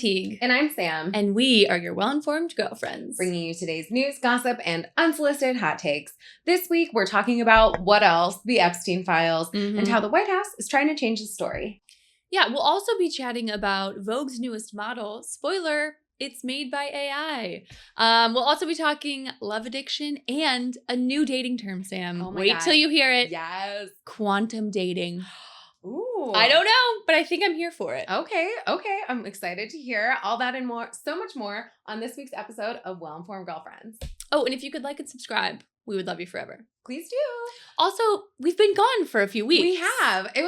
Teague. And I'm Sam. And we are your well-informed girlfriends. Bringing you today's news, gossip, and unsolicited hot takes. This week, we're talking about what else? The Epstein files, and how the White House is trying to change the story. Yeah, we'll also be chatting about Vogue's newest model. Spoiler, it's made by AI. We'll also be talking love addiction and a new dating term, Sam. Oh my Wait God. till you hear it. Yes. Quantum dating. Ooh. I don't know, but I think I'm here for it. Okay. I'm excited to hear all that and more, so much more on this week's episode of Well Informed Girlfriends. Oh, and if you could like and subscribe, we would love you forever. Please do. Also, we've been gone for a few weeks. We have. It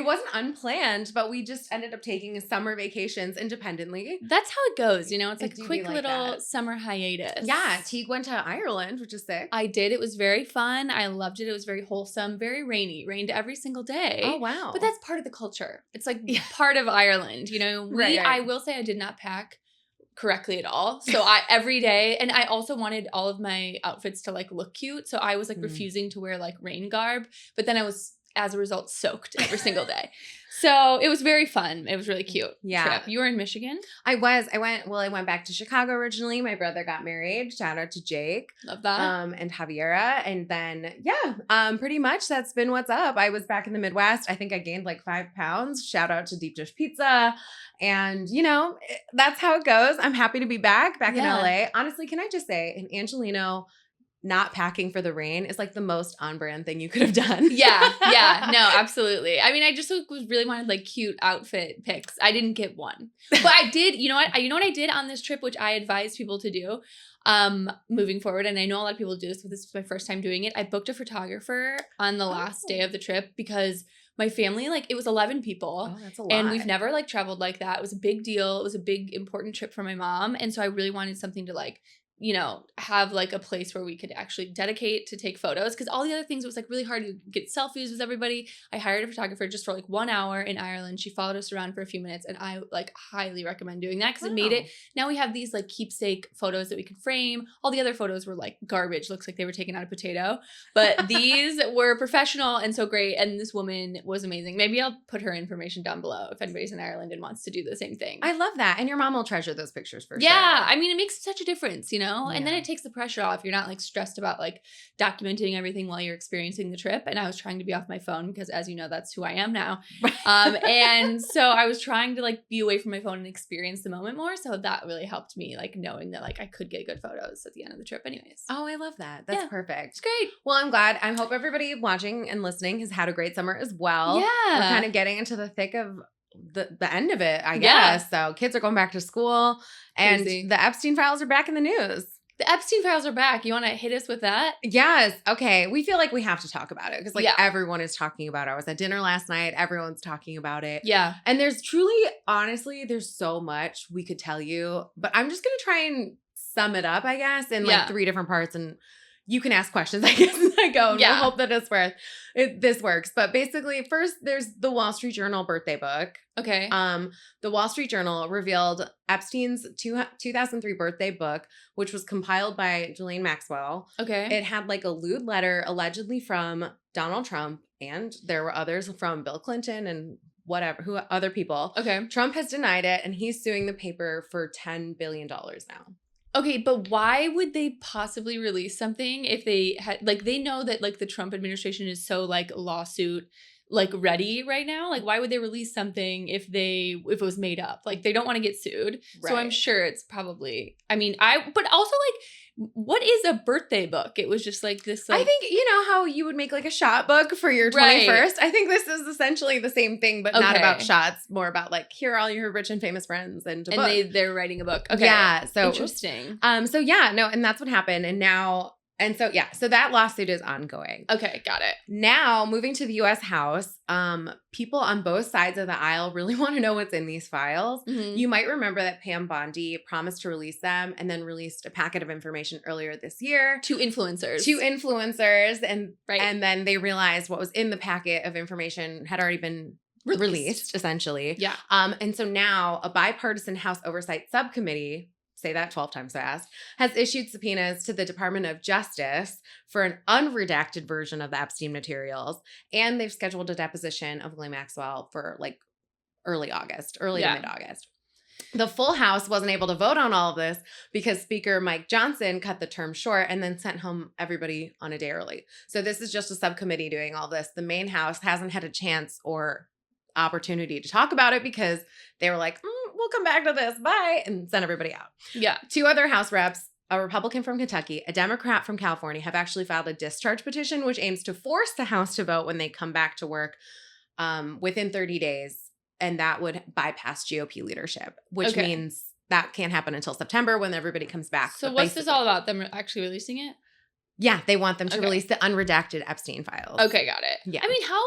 wasn't unplanned, but we just ended up taking summer vacations independently. That's how it goes, you know? It's like It a do quick be like little that. summer hiatus. Yeah, Teague went to Ireland, which is sick. I did. It was very fun. I loved it. It was very wholesome, very rainy. Rained every single day. Oh, wow. But that's part of the culture. It's like part of Ireland, you know? Right. I will say I did not pack correctly at all. So every day, and I also wanted all of my outfits to like look cute. So I was like refusing to wear like rain garb, but then I was, as a result, soaked every single day. So it was very fun. It was really cute. Yeah. Trip. You were in Michigan? I went back to Chicago originally. My brother got married. Shout out to Jake. Love that. And Javiera. And then, pretty much that's been what's up. I was back in the Midwest. I think I gained like 5 pounds. Shout out to Deep Dish Pizza. And, you know, that's how it goes. I'm happy to be back in LA. Honestly, can I just say, in Angelino, not packing for the rain is like the most on-brand thing you could have done. Yeah, no, absolutely. I mean, I just really wanted like cute outfit pics. I didn't get one, but I did. You know what I did on this trip, which I advise people to do, moving forward. And I know a lot of people do this, but this was my first time doing it. I booked a photographer on the last day of the trip because my family, like, it was 11 people. Oh, that's a lot. And we've never like traveled like that. It was a big deal. It was a big important trip for my mom, and so I really wanted something to like, you know, have like a place where we could actually dedicate to take photos, because all the other things, it was like really hard to get selfies with everybody. I hired a photographer just for like 1 hour in Ireland. She followed us around for a few minutes, and I like highly recommend doing that because it made it. Now we have these like keepsake photos that we can frame. All the other photos were like garbage, looks like they were taken out of potato, but these were professional and so great. And this woman was amazing. Maybe I'll put her information down below if anybody's in Ireland and wants to do the same thing. I love that. And your mom will treasure those pictures for sure. Yeah, I mean, it makes such a difference, you know? And then Yeah. it takes the pressure off. You're not like stressed about like documenting everything while you're experiencing the trip. And I was trying to be off my phone because, as you know, that's who I am now. And so I was trying to like be away from my phone and experience the moment more. So that really helped me, like knowing that like I could get good photos at the end of the trip anyways. Oh, I love that. That's perfect. It's great. Well, I'm glad. I hope everybody watching and listening has had a great summer as well. Yeah. We're kind of getting into the thick of the end of it, I guess. So kids are going back to school, and Crazy. the Epstein files are back in the news. The Epstein files are back. You want to hit us with that? Yes. Okay. We feel like we have to talk about it because everyone is talking about it. I was at dinner last night. Everyone's talking about it. Yeah. And there's truly, honestly, there's so much we could tell you, but I'm just going to try and sum it up, I guess, in like 3 different parts, and you can ask questions, I guess, as I go. And we'll hope that this works. But basically, first, there's the Wall Street Journal birthday book. Okay. The Wall Street Journal revealed Epstein's 2003 birthday book, which was compiled by Ghislaine Maxwell. Okay. It had like a lewd letter allegedly from Donald Trump, and there were others from Bill Clinton and other people. Okay. Trump has denied it, and he's suing the paper for $10 billion now. Okay, but why would they possibly release something if they had, like, they know that like the Trump administration is so like lawsuit like ready right now? Like, why would they release something if it was made up? Like, they don't want to get sued. Right. So I'm sure it's probably, but also like, what is a birthday book? It was just like this. Like, I think, you know how you would make like a shot book for your 21st? Right. I think this is essentially the same thing, but not about shots, more about like, here are all your rich and famous friends and they're writing a book. Okay. Yeah. So interesting. And that's what happened. So that lawsuit is ongoing. Okay, got it. Now, moving to the U.S. House, people on both sides of the aisle really want to know what's in these files. Mm-hmm. You might remember that Pam Bondi promised to release them and then released a packet of information earlier this year. Two influencers. And then they realized what was in the packet of information had already been released essentially. Yeah. And so now a bipartisan House Oversight Subcommittee, say that 12 times fast, has issued subpoenas to the Department of Justice for an unredacted version of the Epstein materials. And they've scheduled a deposition of Ghislaine Maxwell for like early to mid-August. The full House wasn't able to vote on all of this because Speaker Mike Johnson cut the term short and then sent home everybody on a day early. So this is just a subcommittee doing all this. The main House hasn't had a chance or opportunity to talk about it because they were like, we'll come back to this, bye, and send everybody out. Yeah. 2 other House reps, a Republican from Kentucky, a Democrat from California, have actually filed a discharge petition, which aims to force the House to vote when they come back to work within 30 days. And that would bypass GOP leadership, which means that can't happen until September when everybody comes back. So what's this all about? Them actually releasing it? Yeah, they want them to release the unredacted Epstein files. Okay, got it. Yeah. I mean, how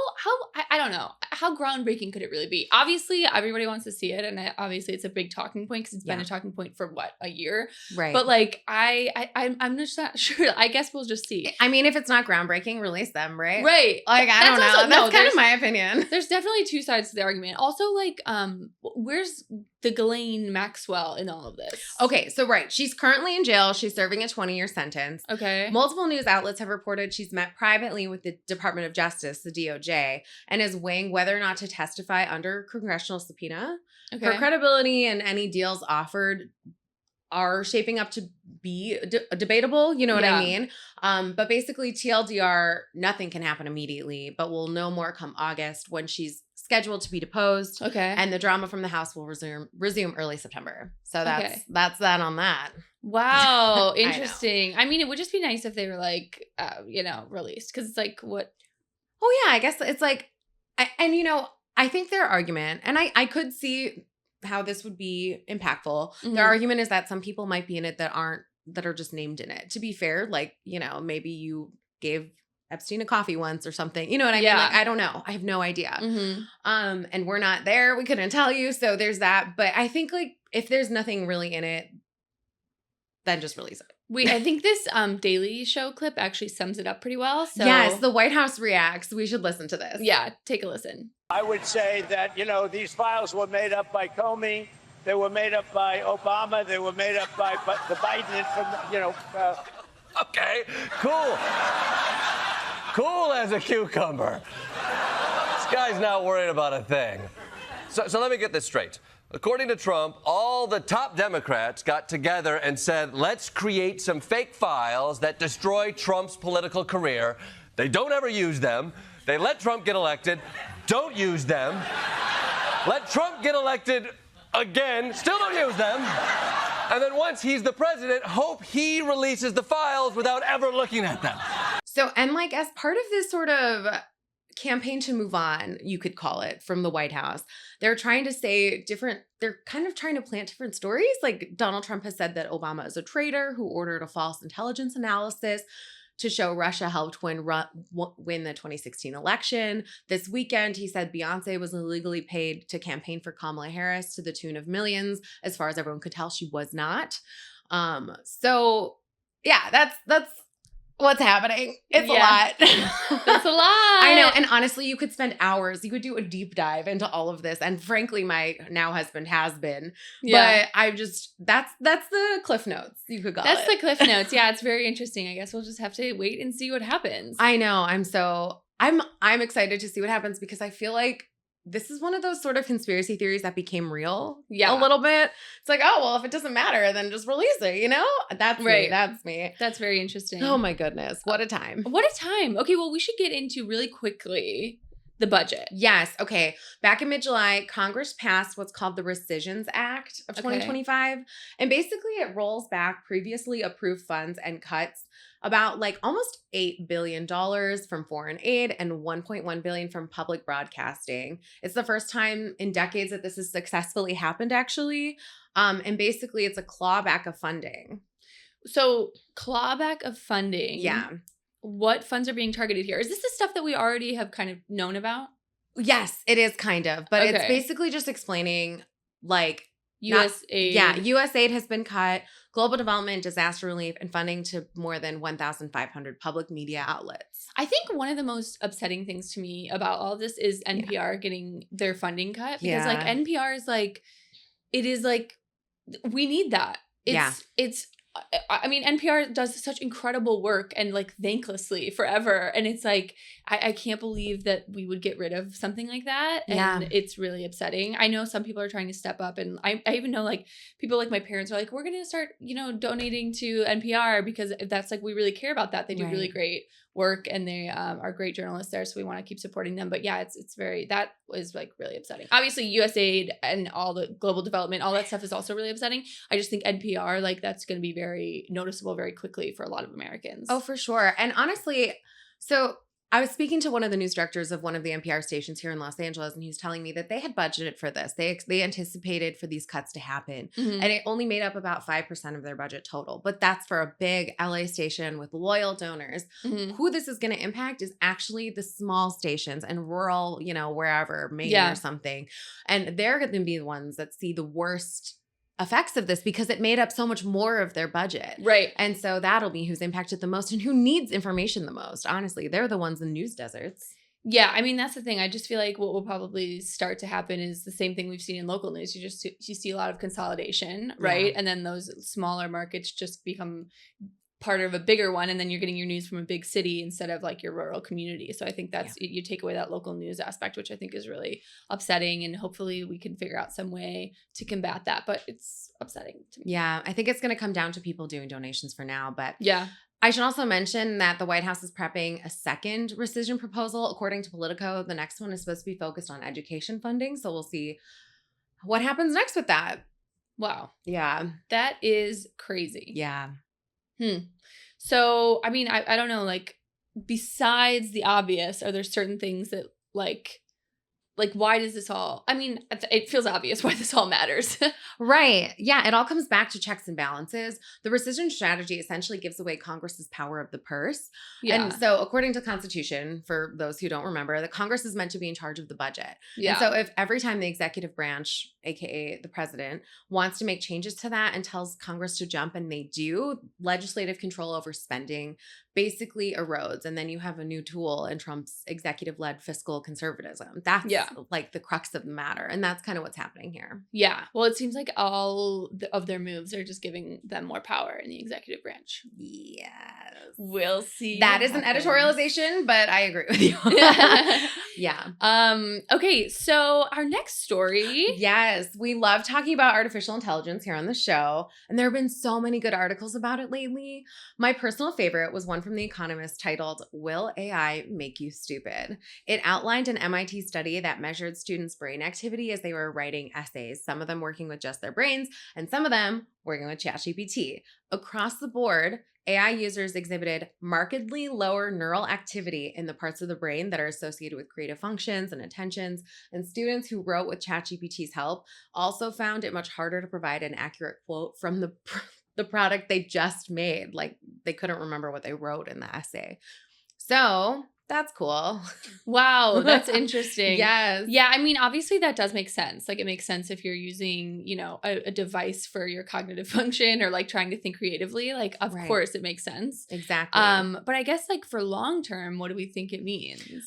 I don't know. How groundbreaking could it really be? Obviously, everybody wants to see it, and obviously it's a big talking point because it's been a talking point for what, a year? Right. But like, I'm just not sure. I guess we'll just see. I mean, if it's not groundbreaking, release them, right? Right. Like, I don't know. Also, That's kind of my opinion. There's definitely 2 sides to the argument. Also, like, where's the Ghislaine Maxwell in all of this? Okay, so she's currently in jail. She's serving a 20-year sentence. Okay. Multiple news outlets have reported she's met privately with the Department of Justice, the DOJ, and is weighing whether or not to testify under congressional subpoena. Okay. Her credibility and any deals offered are shaping up to be debatable. You know what I mean? But basically, TLDR, nothing can happen immediately, but we'll know more come August when she's scheduled to be deposed. Okay. And the drama from the House will resume early September. So that's that on that. Wow. Interesting. I mean, it would just be nice if they were like, released. Because it's like, what? Oh, yeah. I guess it's like, I think their argument, and I could see how this would be impactful. Mm-hmm. Their argument is that some people might be in it that are just named in it. To be fair, like, maybe you gave Epstein a coffee once or something. You know what I mean? Like, I don't know. I have no idea. Mm-hmm. And we're not there. We couldn't tell you. So there's that. But I think like if there's nothing really in it, then just release it. I think this Daily Show clip actually sums it up pretty well. So yes, the White House reacts. We should listen to this. Yeah, take a listen. I would say that, these files were made up by Comey. They were made up by Obama. They were made up by the Biden, Okay, cool. Cool as a cucumber. This guy's not worried about a thing. So let me get this straight. According to Trump, all the top Democrats got together and said, let's create some fake files that destroy Trump's political career. They don't ever use them. They let Trump get elected, don't use them. Let Trump get elected again, still don't use them. And then once he's the president, hope he releases the files without ever looking at them. So, and like as part of this sort of campaign to move on, you could call it, from the White House, they're trying to say they're kind of trying to plant different stories. Like Donald Trump has said that Obama is a traitor who ordered a false intelligence analysis to show Russia helped win the 2016 election. This weekend, he said Beyonce was illegally paid to campaign for Kamala Harris to the tune of millions. As far as everyone could tell, she was not. So yeah, that's what's happening. It's a lot. That's a lot. I know. And honestly, you could spend hours. You could do a deep dive into all of this. And frankly, my now husband has been. Yeah. But that's the Cliff Notes, you could call it. That's the Cliff Notes. Yeah, it's very interesting. I guess we'll just have to wait and see what happens. I know. I'm excited to see what happens because I feel like this is one of those sort of conspiracy theories that became real a little bit. It's like, oh, well, if it doesn't matter, then just release it, That's right. Me. That's me. That's very interesting. Oh, my goodness. What a time. What a time. Okay, well, we should get into really quickly the budget. Yes. Okay. Back in mid-July, Congress passed what's called the Rescissions Act of 2025. And basically it rolls back previously approved funds and cuts about like almost $8 billion from foreign aid and $1.1 billion from public broadcasting. It's the first time in decades that this has successfully happened, actually. And basically it's a clawback of funding. So clawback of funding. Yeah. What funds are being targeted here? Is this the stuff that we already have kind of known about? Yes, it is kind of. But it's basically just explaining like U.S. aid. Yeah, U.S. aid has been cut, global development, disaster relief, and funding to more than 1,500 public media outlets. I think one of the most upsetting things to me about all of this is NPR getting their funding cut. Because like NPR is like, it is like, we need that. It's I mean, NPR does such incredible work and like thanklessly forever. And it's like, I can't believe that we would get rid of something like that. Yeah. And it's really upsetting. I know some people are trying to step up, and I even know like people like my parents are like, we're going to start, donating to NPR because that's like, we really care about that. They do really great work, and they are great journalists there. So we want to keep supporting them. But yeah, that was like really upsetting. Obviously USAID and all the global development, all that stuff is also really upsetting. I just think NPR, like that's going to be very noticeable very quickly for a lot of Americans. Oh, for sure. And honestly, so I was speaking to one of the news directors of one of the NPR stations here in Los Angeles, and he was telling me that they had budgeted for this. They anticipated for these cuts to happen, and it only made up about 5% of their budget total. But that's for a big LA station with loyal donors. Who this is going to impact is actually the small stations and rural, wherever, Maine or something. And they're going to be the ones that see the worst effects of this because it made up so much more of their budget. Right. And so that'll be who's impacted the most and who needs information the most. Honestly, they're the ones in news deserts. Yeah, I mean, that's the thing. I just feel like what will probably start to happen is the same thing we've seen in local news. You see a lot of consolidation, right? And then those smaller markets just become part of a bigger one, and then you're getting your news from a big city instead of like your rural community. So I think that's you take away that local news aspect, which I think is really upsetting, and hopefully we can figure out some way to combat that, but it's upsetting to me. Yeah, I think it's going to come down to people doing donations for now, but yeah. I should also mention that the White House is prepping a second rescission proposal. According to Politico, the next one is supposed to be focused on education funding, so we'll see what happens next with that. Wow. Yeah. That is crazy. Yeah. So, I mean, I don't know, like, besides the obvious, are there certain things that, like, why does this all, I mean, it feels obvious why this all matters. Right. Yeah. It all comes back to checks and balances. The rescission strategy essentially gives away Congress's power of the purse. Yeah. And so according to Constitution, for those who don't remember, the Congress is meant to be in charge of the budget. Yeah. And so if every time the executive branch, aka the president, wants to make changes to that and tells Congress to jump and they do, legislative control over spending basically erodes. And then you have a new tool in Trump's executive-led fiscal conservatism. That's like the crux of the matter. And that's kind of what's happening here. Yeah. Well, it seems like all of their moves are just giving them more power in the executive branch. Yes. We'll see. That is an editorialization, but I agree with you. Yeah. Okay. So our next story. Yes. We love talking about artificial intelligence here on the show. And there have been so many good articles about it lately. My personal favorite was one from The Economist titled, "Will AI Make You Stupid?" It outlined an MIT study that measured students' brain activity as they were writing essays, some of them working with just their brains, and some of them working with ChatGPT. Across the board, AI users exhibited markedly lower neural activity in the parts of the brain that are associated with creative functions and attentions, and students who wrote with ChatGPT's help also found it much harder to provide an accurate quote from the product they just made. Like, they couldn't remember what they wrote in the essay. So that's cool. Wow, that's interesting. Yes. Yeah, I mean, obviously that does make sense. Like, it makes sense if you're using, a device for your cognitive function or like trying to think creatively. Like, of course it makes sense. Exactly. But I guess like for long term, what do we think it means?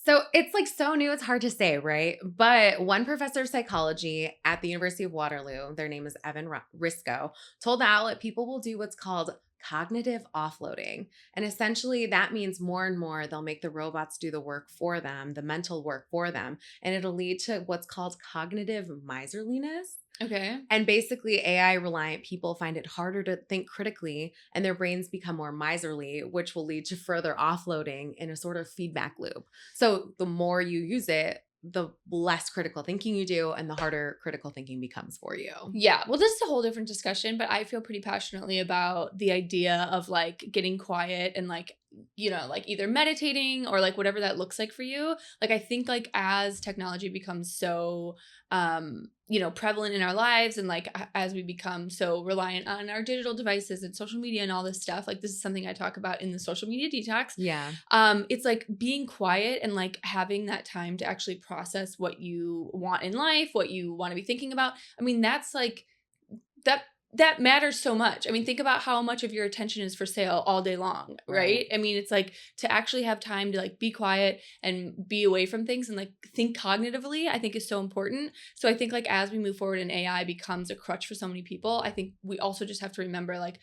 So it's like so new, it's hard to say, right? But one professor of psychology at the University of Waterloo, their name is Evan Risco, told the outlet people will do what's called cognitive offloading. And essentially that means more and more they'll make the robots do the work for them, the mental work for them. And it'll lead to what's called cognitive miserliness. Okay. And basically AI reliant people find it harder to think critically and their brains become more miserly, which will lead to further offloading in a sort of feedback loop. So the more you use it, the less critical thinking you do and the harder critical thinking becomes for you. Yeah. Well, this is a whole different discussion, but I feel pretty passionately about the idea of like getting quiet and like, like either meditating or like whatever that looks like for you. Like, I think like as technology becomes so, prevalent in our lives and like as we become so reliant on our digital devices and social media and all this stuff, like this is something I talk about in the social media detox. Yeah. It's like being quiet and like having that time to actually process what you want in life, what you want to be thinking about. I mean, that's like, that that matters so much. I mean, think about how much of your attention is for sale all day long, right? I mean, it's like to actually have time to like be quiet and be away from things and like think cognitively, I think is so important. So I think like as we move forward and AI becomes a crutch for so many people, I think we also just have to remember like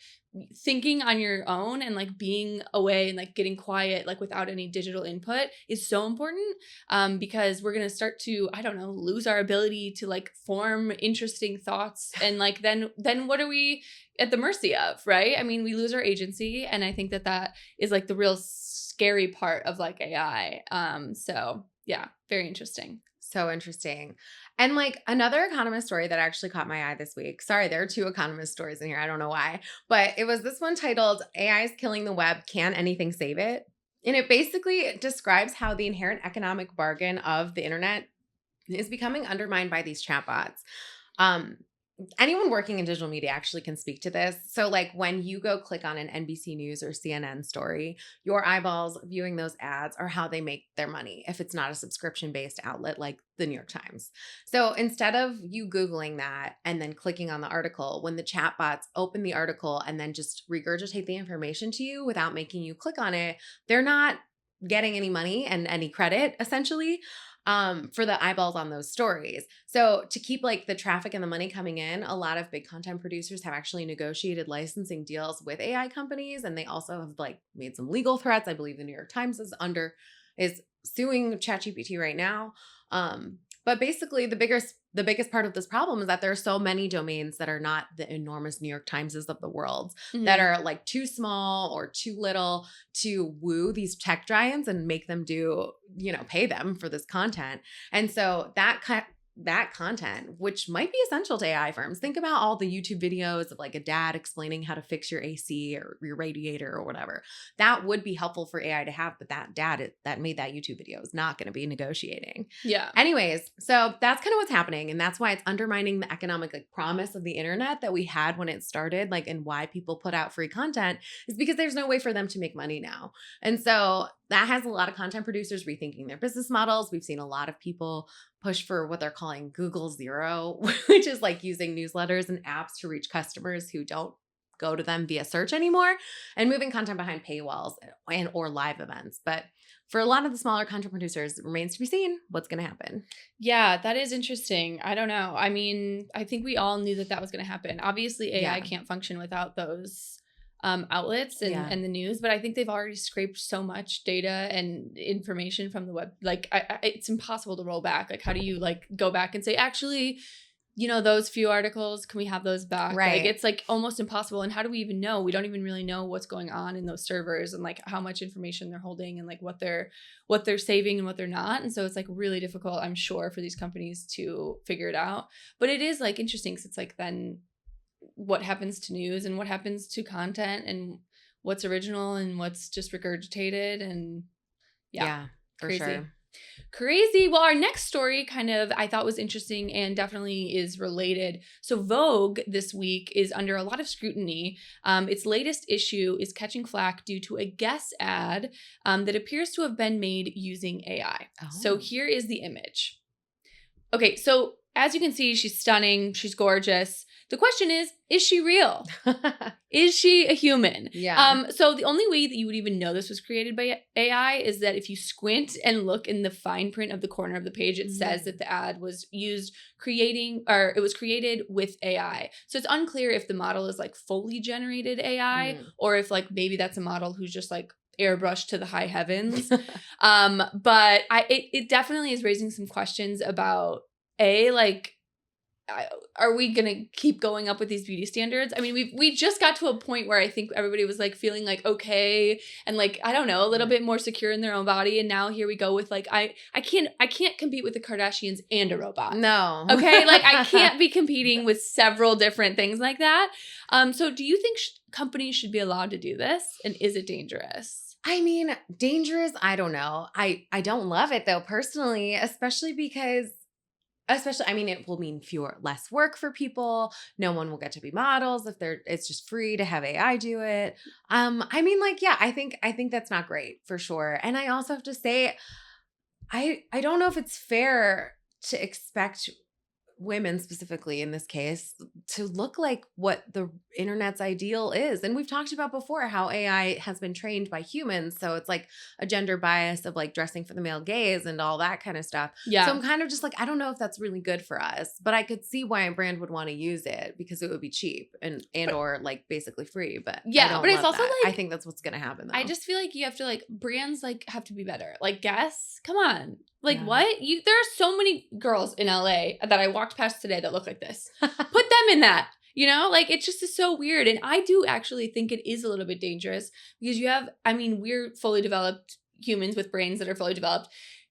thinking on your own and like being away and like getting quiet like without any digital input is so important, because we're gonna start to, I don't know, lose our ability to like form interesting thoughts, and like then what are we at the mercy of, right? I mean, we lose our agency, and I think that is like the real scary part of like AI. So yeah, very interesting. So interesting. And like another economist story that actually caught my eye this week. Sorry, there are 2 economist stories in here. I don't know why. But it was this one titled AI is Killing the Web. Can Anything Save It? And it basically describes how the inherent economic bargain of the internet is becoming undermined by these chatbots. Anyone working in digital media actually can speak to this. So like when you go click on an NBC News or CNN story, your eyeballs viewing those ads are how they make their money if it's not a subscription-based outlet like the New York Times. So instead of you Googling that and then clicking on the article, when the chatbots open the article and then just regurgitate the information to you without making you click on it, they're not getting any money and any credit essentially. For the eyeballs on those stories. So to keep like the traffic and the money coming in, a lot of big content producers have actually negotiated licensing deals with AI companies, and they also have like made some legal threats. I believe the New York Times is suing ChatGPT right now. But basically the biggest part of this problem is that there are so many domains that are not the enormous New York Timeses of the world that are like too small or too little to woo these tech giants and make them pay them for this content. And so that content, which might be essential to AI firms. Think about all the YouTube videos of like a dad explaining how to fix your AC or your radiator or whatever. That would be helpful for AI to have, but that dad that made that YouTube video is not going to be negotiating. Yeah. Anyways, so that's kind of what's happening. And that's why it's undermining the economic like promise of the internet that we had when it started, like, and why people put out free content is because there's no way for them to make money now. And so that has a lot of content producers rethinking their business models. We've seen a lot of people push for what they're calling Google Zero, which is like using newsletters and apps to reach customers who don't go to them via search anymore, and moving content behind paywalls and or live events. But for a lot of the smaller content producers, it remains to be seen what's going to happen. Yeah, that is interesting. I don't know. I mean, I think we all knew that was going to happen. Obviously, AI can't function without those outlets and the news, but I think they've already scraped so much data and information from the web. Like, it's impossible to roll back. Like, how do you like go back and say, actually, those few articles, can we have those back? Right. Like, it's like almost impossible. And how do we even know? We don't even really know what's going on in those servers and like how much information they're holding and like what they're saving and what they're not. And so it's like really difficult, I'm sure, for these companies to figure it out. But it is like interesting because it's like then what happens to news and what happens to content and what's original and what's just regurgitated, and for crazy. Sure. Crazy. Well, our next story kind of I thought was interesting and definitely is related. So Vogue this week is under a lot of scrutiny. Its latest issue is catching flack due to a Guess ad that appears to have been made using AI. Oh. So here is the image. Okay, so as you can see, she's stunning. She's gorgeous. The question is she real? Is she a human? Yeah. So the only way that you would even know this was created by AI is that if you squint and look in the fine print of the corner of the page, it says that the ad was created with AI. So it's unclear if the model is like fully generated AI or if like maybe that's a model who's just like airbrushed to the high heavens. But it definitely is raising some questions about are we gonna keep going up with these beauty standards? I mean, we just got to a point where I think everybody was like feeling like okay and like I don't know, a little bit more secure in their own body, and now here we go with like I can't compete with the Kardashians and a robot. No. Okay, like I can't be competing with several different things like that. So do you think companies should be allowed to do this, and is it dangerous? I mean, dangerous, I don't know. I don't love it though, personally, especially because I mean, it will mean less work for people. No one will get to be models if it's just free to have AI do it. I mean, like, yeah, I think that's not great for sure. And I also have to say, I don't know if it's fair to expect women specifically in this case to look like what the internet's ideal is. And we've talked about before how AI has been trained by humans. So it's like a gender bias of like dressing for the male gaze and all that kind of stuff. Yeah. So I'm kind of just like, I don't know if that's really good for us, but I could see why a brand would want to use it because it would be cheap and or like basically free. But Yeah, I don't but it's love also that. like, I think that's what's going to happen though. I just feel like you have to like brands like have to be better. Like Guess, come on. Like Yeah. what? There are so many girls in LA that I walked past today that look like this. Put them in that. You know, like it just is so weird. And I do actually think it is a little bit dangerous because we're fully developed humans with brains that are fully developed.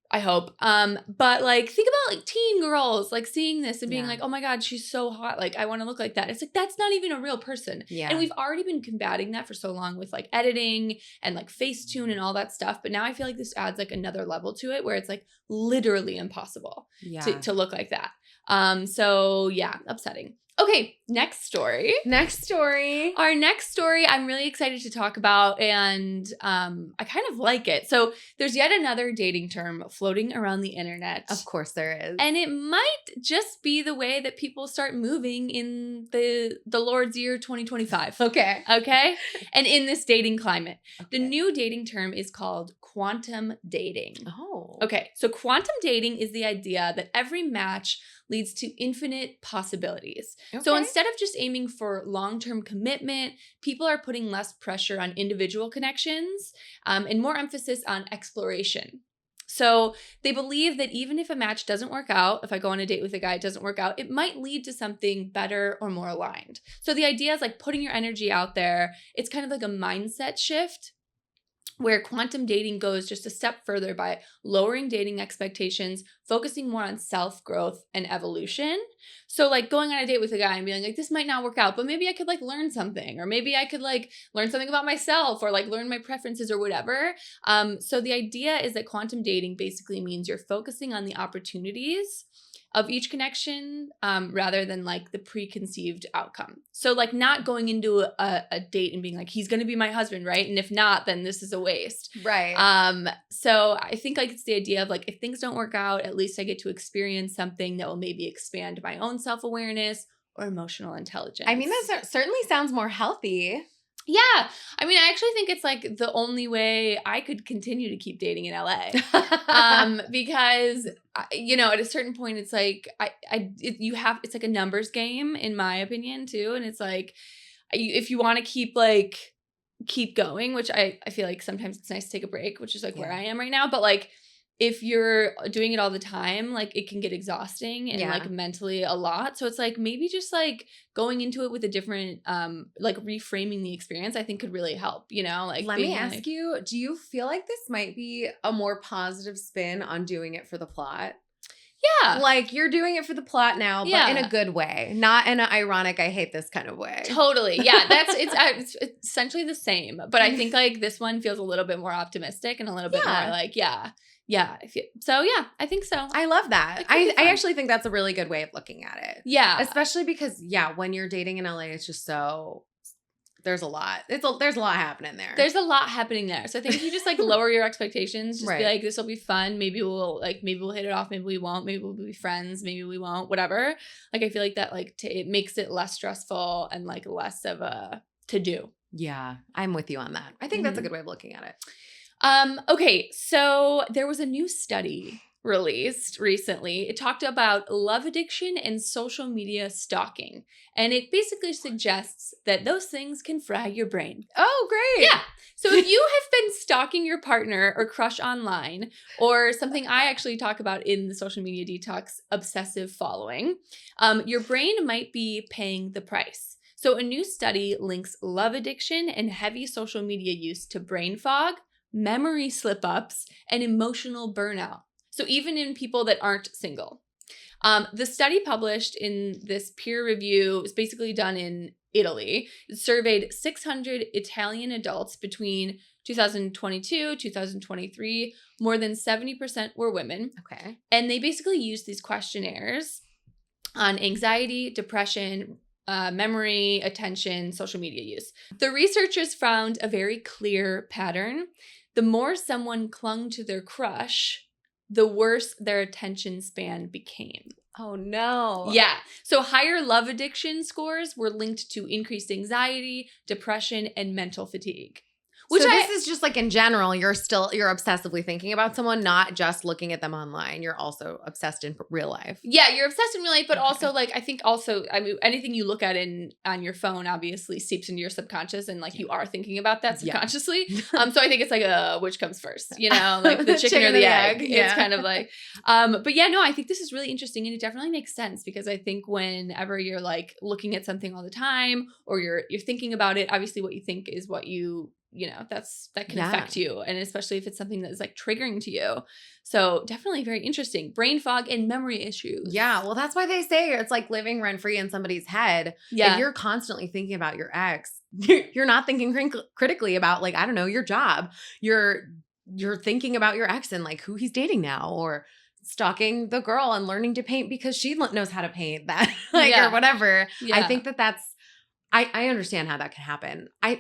I hope. But like think about like teen girls like seeing this and being Yeah. like, oh my God, she's so hot. Like I want to look like that. It's like that's not even a real person. Yeah. And we've already been combating that for so long with like editing and like Facetune and all that stuff. But now I feel like this adds like another level to it where it's like literally impossible Yeah. to look like that. So yeah, upsetting. Okay, next story. Next story. Our next story I'm really excited to talk about, and I kind of like it. So there's yet another dating term floating around the internet. Of course there is. And it might just be the way that people start moving in the Lord's year 2025. Okay. Okay? And in this dating climate. The Okay. new dating term is called quantum dating. Oh. Okay, so quantum dating is the idea that every match leads to infinite possibilities. So Okay. instead of just aiming for long-term commitment, people are putting less pressure on individual connections and more emphasis on exploration. So they believe that even if a match doesn't work out, if I go on a date with a guy, it doesn't work out, it might lead to something better or more aligned. So the idea is like putting your energy out there. It's kind of like a mindset shift, where quantum dating goes just a step further by lowering dating expectations, focusing more on self-growth and evolution. So like going on a date with a guy and being like, this might not work out, but maybe I could like learn something, or maybe I could like learn something about myself, or like learn my preferences or whatever. So the idea is that quantum dating basically means you're focusing on the opportunities of each connection rather than like the preconceived outcome. So like not going into a date and being like, he's going to be my husband, right? And if not, then this is a waste. Right. So I think like it's the idea of like, if things don't work out, at least I get to experience something that will maybe expand my own self-awareness or emotional intelligence. I mean, that certainly sounds more healthy. Yeah. I mean, I actually think it's like the only way I could continue to keep dating in LA. Because at a certain point it's like it's like a numbers game in my opinion too. And it's like, if you want to keep going, which I feel like sometimes it's nice to take a break, which is like where I am right now. But like, if you're doing it all the time, like it can get exhausting and like mentally a lot. So it's like maybe just like going into it with a different, like reframing the experience, I think could really help, like. Let me ask you, do you feel like this might be a more positive spin on doing it for the plot? Yeah. Like you're doing it for the plot now, but in a good way, not in an ironic, I hate this kind of way. Totally. Yeah. It's essentially the same, but I think like this one feels a little bit more optimistic and a little bit more like, yeah. So yeah, I think so. I love that. I actually think that's a really good way of looking at it. Yeah. Especially because when you're dating in LA, it's just so there's a lot. There's a lot happening there. There's a lot happening there. So I think if you just like lower your expectations, just be like, this will be fun. Maybe we'll hit it off. Maybe we won't. Maybe we'll be friends. Maybe we won't. Whatever. Like I feel like that like it makes it less stressful and like less of a to do. Yeah, I'm with you on that. I think that's a good way of looking at it. Okay, so there was a new study released recently. It talked about love addiction and social media stalking. And it basically suggests that those things can fry your brain. Oh, great. Yeah. So if you have been stalking your partner or crush online, or something I actually talk about in the social media detox, obsessive following, your brain might be paying the price. So a new study links love addiction and heavy social media use to brain fog, memory slip-ups, and emotional burnout. So even in people that aren't single. The study published in this peer review is basically done in Italy. It surveyed 600 Italian adults between 2022, 2023. More than 70% were women. Okay. And they basically used these questionnaires on anxiety, depression, memory, attention, social media use. The researchers found a very clear pattern. The more someone clung to their crush, the worse their attention span became. Oh, no. Yeah. So higher love addiction scores were linked to increased anxiety, depression, and mental fatigue. So this is just like in general, you're obsessively thinking about someone, not just looking at them online. You're also obsessed in real life. Yeah, you're obsessed in real life, but Okay. also like I think also anything you look at on your phone obviously seeps into your subconscious, and like you are thinking about that Yeah. subconsciously. So I think it's like which comes first, like the chicken or the egg. Yeah. It's kind of like but yeah, no, I think this is really interesting, and it definitely makes sense because I think whenever you're like looking at something all the time or you're thinking about it, obviously what you think is what that can affect you, and especially if it's something that is like triggering to you. So definitely very interesting. Brain fog and memory issues. Yeah, well, that's why they say it's like living rent free in somebody's head. Yeah. If you're constantly thinking about your ex, you're not thinking critically about like, I don't know, your job. You're thinking about your ex and like who he's dating now, or stalking the girl and learning to paint because she knows how to paint that, or whatever. Yeah. I think that's. I understand how that can happen. I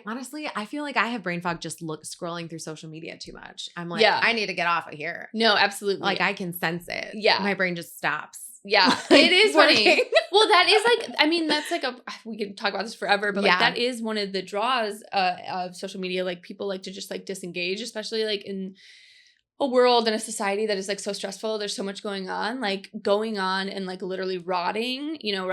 feel like I have brain fog just scrolling through social media too much. I'm like, I need to get off of here. No, absolutely. Like I can sense it. Yeah. My brain just stops. Yeah, it is working. funny. Well, that is like, that's like we could talk about this forever, but like that is one of the draws of social media. Like people like to just like disengage, especially like in a world and a society that is like so stressful. There's so much going on and like literally rotting on your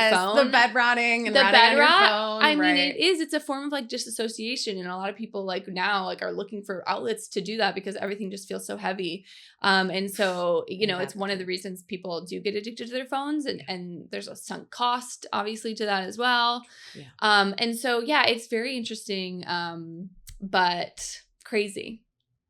phone. The bed rotting and the rotting bed on your rot. phone. I mean, it's a form of like disassociation, and a lot of people like now like are looking for outlets to do that because everything just feels so heavy. And so it's one of the reasons people do get addicted to their phones, and there's a sunk cost obviously to that as well. Yeah. And so it's very interesting, but crazy.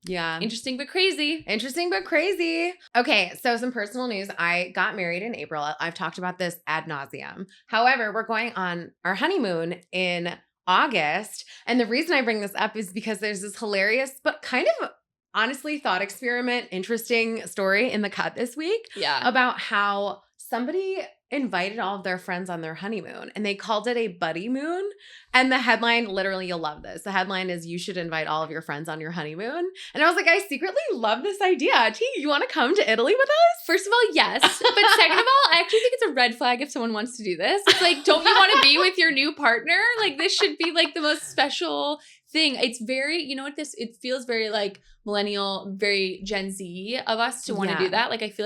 Yeah. Interesting but crazy. Interesting but crazy. Okay, so some personal news. I got married in April. I've talked about this ad nauseum. However, we're going on our honeymoon in August. And the reason I bring this up is because there's this hilarious but kind of honestly thought experiment, interesting story in the cut this week. Yeah. About how somebody invited all of their friends on their honeymoon and they called it a buddy moon. And the headline, literally, you'll love this. The headline is, "You should invite all of your friends on your honeymoon." And I was like, I secretly love this idea. T, you want to come to Italy with us? First of all, yes. But second of all, I actually think it's a red flag if someone wants to do this. It's like, don't you want to be with your new partner? Like, this should be like the most special thing. It's very, it feels very like millennial, very Gen Z of us to want to do that. Like, I feel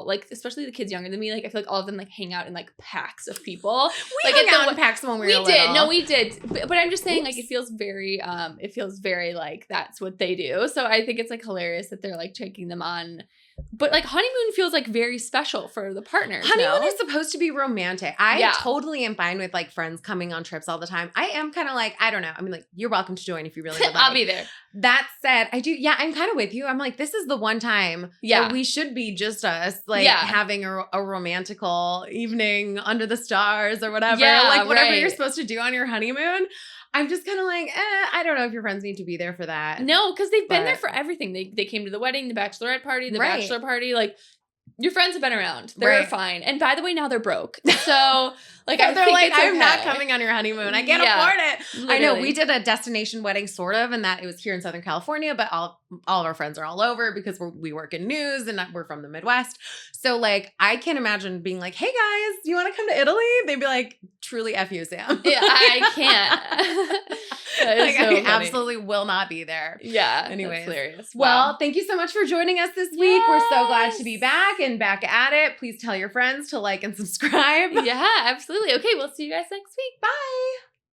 like especially the kids younger than me, like, I feel like all of them like hang out in like packs of people. We hung out in packs when we were little. did. No, we did. But I'm just saying, like, it feels very like that's what they do. So I think it's like hilarious that they're like taking them on. But like honeymoon feels like very special for the partners. Honeymoon is supposed to be romantic. I totally am fine with like friends coming on trips all the time. I am kind of like, I don't know. I mean, like, you're welcome to join if you really would like. I'll be there. That said, I do. Yeah, I'm kind of with you. I'm like, this is the one time that we should be just us, like having a romantical evening under the stars or whatever. Yeah, like whatever you're supposed to do on your honeymoon. I'm just kind of like, I don't know if your friends need to be there for that. No, because they've been there for everything. They came to the wedding, the bachelorette party, the bachelor party. Like, your friends have been around. They're fine. And by the way, now they're broke. So, like, they're like, I'm not coming on your honeymoon. I can't afford it. Literally. I know. We did a destination wedding, sort of, and that it was here in Southern California, but all of our friends are all over because we work in news and we're from the Midwest. So, like, I can't imagine being like, hey, guys, you want to come to Italy? They'd be like, truly F you, Sam. Yeah, I can't. Like, so I absolutely will not be there. Yeah. Anyways. That's hilarious. Well, thank you so much for joining us this week. We're so glad to be back and back at it. Please tell your friends to like and subscribe. Yeah, absolutely. Okay, we'll see you guys next week. Bye.